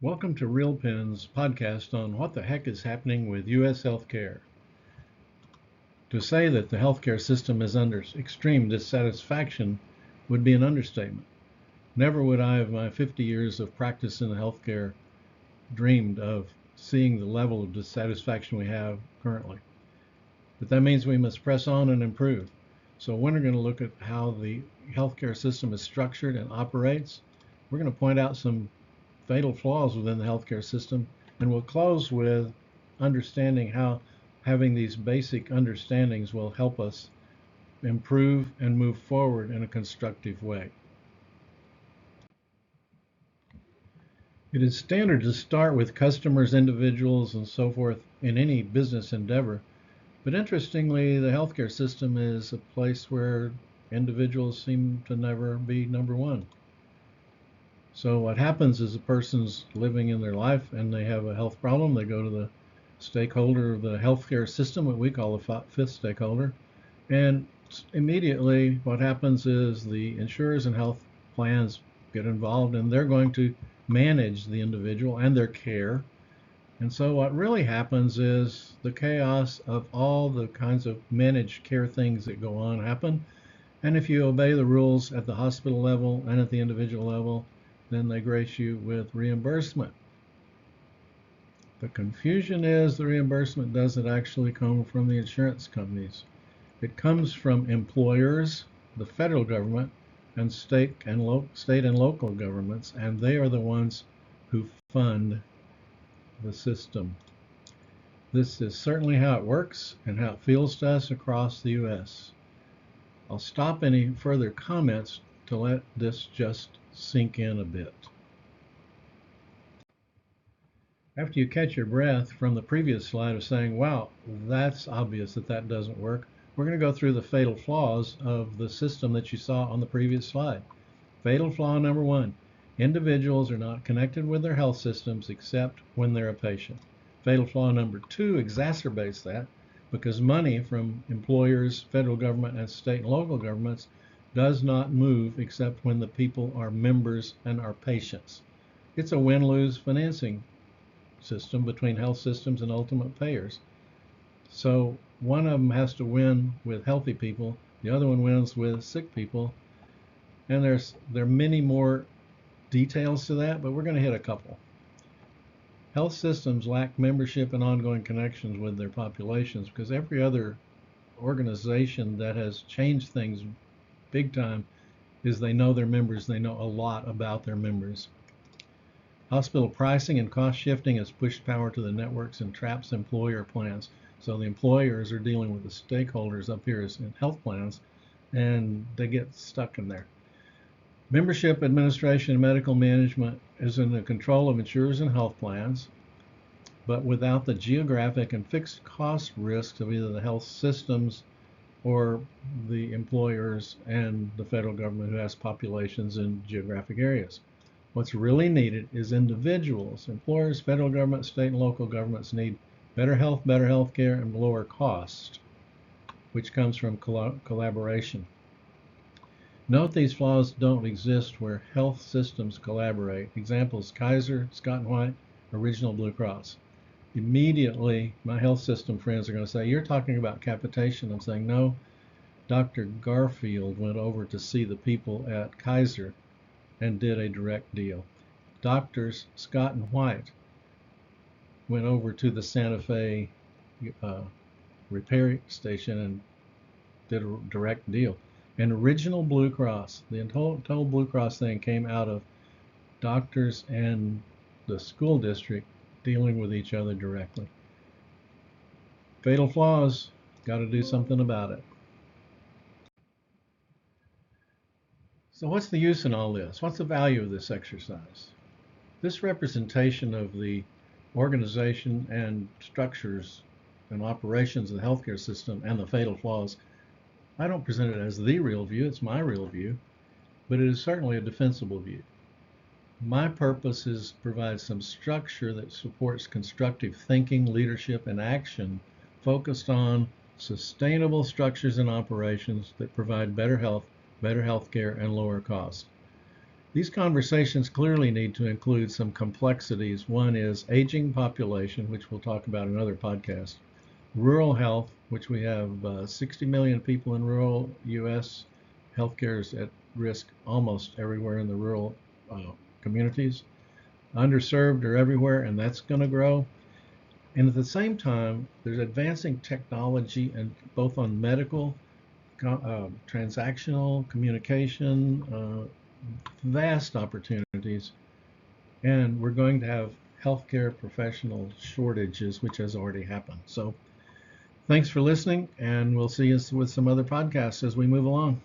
Welcome to RealPen's podcast on what the heck is happening with U.S. healthcare. To say that the healthcare system is under extreme dissatisfaction would be an understatement. Never would I, of my 50 years of practice in the healthcare, dreamed of seeing the level of dissatisfaction we have currently. But that means we must press on and improve. So when we're going to look at how the healthcare system is structured and operates, we're going to point out some fatal flaws within the healthcare system, and we'll close with understanding how having these basic understandings will help us improve and move forward in a constructive way. It is standard to start with customers, individuals, and so forth in any business endeavor, but interestingly, the healthcare system is a place where individuals seem to never be number one. So what happens is a person's living in their life and they have a health problem. They go to the stakeholder of the healthcare system, what we call the fifth stakeholder, and immediately what happens is the insurers and health plans get involved and they're going to manage the individual and their care. And so what really happens is the chaos of all the kinds of managed care things that go on happen. And if you obey the rules at the hospital level and at the individual level, then they grace you with reimbursement. The confusion is the reimbursement doesn't actually come from the insurance companies. It comes from employers, the federal government, and state and local governments, and they are the ones who fund the system. This is certainly how it works and how it feels to us across the U.S. I'll stop any further comments to let this just sink in a bit. After you catch your breath from the previous slide of saying, wow, that's obvious that that doesn't work, we're going to go through the fatal flaws of the system that you saw on the previous slide. Fatal flaw number one, individuals are not connected with their health systems except when they're a patient. Fatal flaw number two exacerbates that because money from employers, federal government, and state and local governments does not move except when the people are members and are patients. It's a win-lose financing system between health systems and ultimate payers. So one of them has to win with healthy people, the other one wins with sick people, and there are many more details to that, but we're going to hit a couple. Health systems lack membership and ongoing connections with their populations because every other organization that has changed things big time is they know their members, they know a lot about their members. Hospital pricing and cost shifting has pushed power to the networks and traps employer plans. So the employers are dealing with the stakeholders up here in health plans, and they get stuck in there. Membership, administration, and medical management is in the control of insurers and health plans, but without the geographic and fixed cost risks of either the health systems or the employers and the federal government who has populations in geographic areas. What's really needed is individuals. Employers, federal government, state and local governments need better health care, and lower cost, which comes from collaboration. Note these flaws don't exist where health systems collaborate. Examples, Kaiser, Scott and White, Original Blue Cross. Immediately, my health system friends are going to say, you're talking about capitation. I'm saying, no, Dr. Garfield went over to see the people at Kaiser and did a direct deal. Doctors Scott and White went over to the Santa Fe repair station and did a direct deal. And Original Blue Cross, the total Blue Cross thing came out of doctors and the school district dealing with each other directly. Fatal flaws, got to do something about it. So what's the use in all this? What's the value of this exercise? This representation of the organization and structures and operations of the healthcare system and the fatal flaws, I don't present it as the real view, it's my real view, but it is certainly a defensible view. My purpose is to provide some structure that supports constructive thinking, leadership, and action focused on sustainable structures and operations that provide better health care, and lower cost. These conversations clearly need to include some complexities. One is aging population, which we'll talk about in another podcast, rural health, which we have 60 million people in rural U.S. Healthcare is at risk almost everywhere in the rural communities. Underserved are everywhere, and that's going to grow. And at the same time, there's advancing technology, and both on medical, transactional communication, vast opportunities, and we're going to have healthcare professional shortages, which has already happened. So thanks for listening, and we'll see you with some other podcasts as we move along.